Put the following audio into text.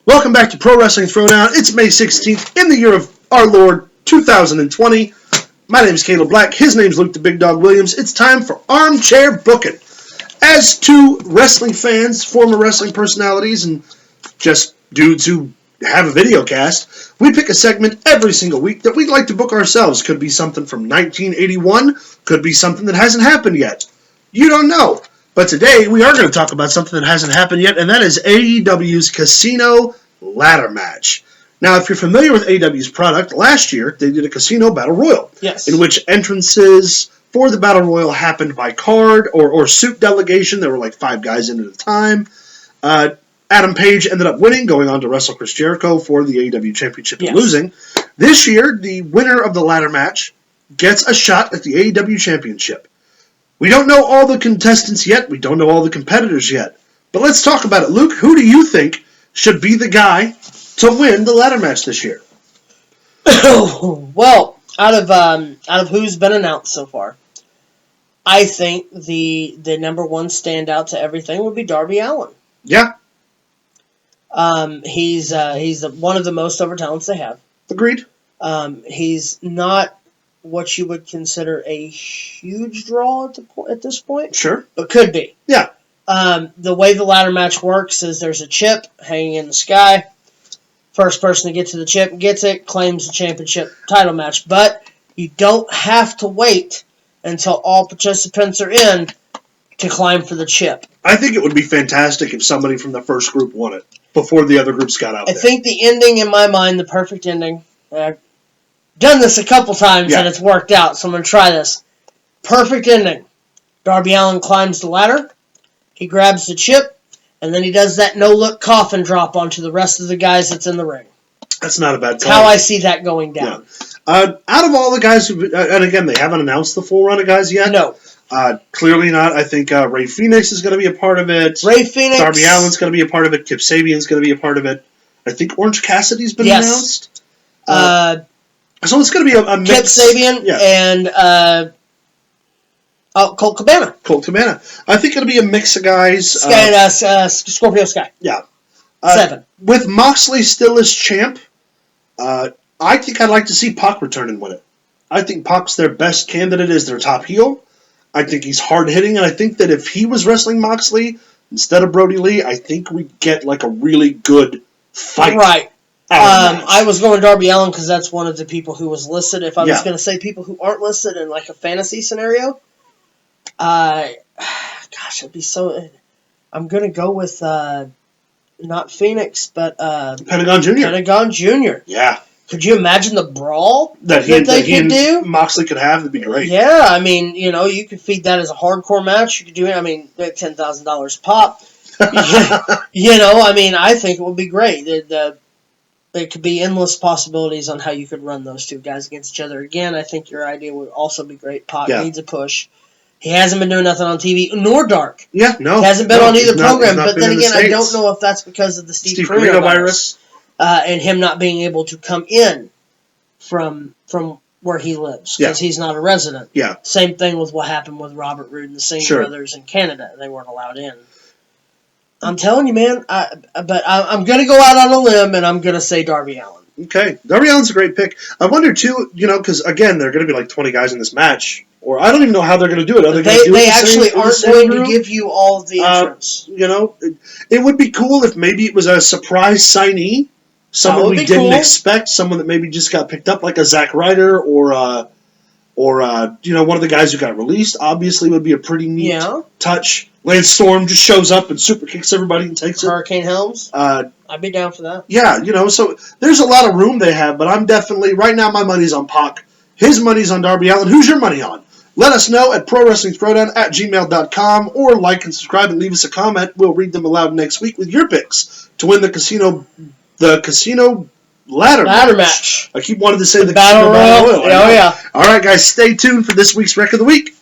Welcome back to Pro Wrestling Throwdown. It's May 16th in the year of our Lord 2020. My name is Caleb Black. His name's Luke the Big Dog Williams. It's time for Armchair Booking. As two wrestling fans, former wrestling personalities, and just dudes who have a video cast, we pick a segment every single week that we'd like to book ourselves. Could be something from 1981, could be something that hasn't happened yet. You don't know. But today, we are going to talk about something that hasn't happened yet, and that is AEW's Casino Ladder Match. Now, if you're familiar with AEW's product, last year, they did a Casino Battle Royal. Yes. In which entrances for the Battle Royal happened by card or suit delegation. There were like 5 guys in at a time. Adam Page ended up winning, going on to wrestle Chris Jericho for the AEW Championship and losing. This year, the winner of the ladder match gets a shot at the AEW Championship. We don't know all the contestants yet. We don't know all the competitors yet. But let's talk about it. Luke, who do you think should be the guy to win the ladder match this year? Well, out of who's been announced so far, I think the number one standout to everything would be Darby Allin. Yeah. He's one of the most over talents they have. Agreed. He's not what you would consider a huge draw at this point. Sure. But could be. Yeah. The way the ladder match works is there's a chip hanging in the sky. First person to get to the chip gets it, claims the championship title match. But you don't have to wait until all participants are in to climb for the chip. I think it would be fantastic if somebody from the first group won it before the other groups got out there. I think the ending, in my mind, the perfect ending, I've done this a couple times and it's worked out, so I'm going to try this. Perfect ending. Darby Allin climbs the ladder, he grabs the chip, and then he does that no-look coffin drop onto the rest of the guys that's in the ring. That's not a bad time. How I see that going down. Yeah. Out of all the guys, and again, they haven't announced the full run of guys yet. No. Clearly not. I think Ray Phoenix is going to be a part of it. Ray Phoenix. Darby Allin's going to be a part of it. Kip Sabian's going to be a part of it. I think Orange Cassidy's been announced. So it's going to be a mix. Kip Sabian and Colt Cabana. Colt Cabana. I think it'll be a mix of guys. Scorpio Sky. Yeah. 7. With Moxley still as champ, I think I'd like to see Pac return and win it. I think Pac's their best candidate as their top heel. I think he's hard-hitting, and I think that if he was wrestling Moxley instead of Brody Lee, I think we'd get like a really good fight. Right. I was going Darby Allin because that's one of the people who was listed. If I was going to say people who aren't listed in like a fantasy scenario, gosh, it'd be so... I'm going to go with not Phoenix, but Pentagon Jr. Pentagon Jr. Yeah. Could you imagine the brawl that they could do? Moxley could have? That'd be great. Yeah, I mean, you could feed that as a hardcore match. You could do it. I mean, $10,000 pop. I mean, I think it would be great. There could be endless possibilities on how you could run those two guys against each other. Again, I think your idea would also be great. Pac needs a push. He hasn't been doing nothing on TV, nor Dark. Yeah, no. He hasn't been on either program. But then again, I don't know if that's because of the Steve Corino virus. And him not being able to come in from where he lives because he's not a resident. Yeah. Same thing with what happened with Robert Roode and the Singh brothers in Canada. They weren't allowed in. I'm telling you, man. But I'm going to go out on a limb, and I'm going to say Darby Allin. Okay. Darby Allin's a great pick. I wonder, too, because, again, there are going to be like 20 guys in this match. Or I don't even know how they're going to do it. They actually aren't going to give you all of the entrance. It would be cool if maybe it was a surprise signee. Someone we didn't expect, someone that maybe just got picked up, like a Zack Ryder or one of the guys who got released. Obviously, would be a pretty neat touch. Lance Storm just shows up and super kicks everybody and takes it. Hurricane Helms. I'd be down for that. Yeah, so there's a lot of room they have, but I'm definitely right now. My money's on Pac. His money's on Darby Allin. Who's your money on? Let us know at ProWrestlingThrowdown@gmail.com or like and subscribe and leave us a comment. We'll read them aloud next week with your picks to win the casino ladder match. I keep wanting to say the Casino Battle Royal. Oh, yeah. All right, guys, stay tuned for this week's Wreck of the Week.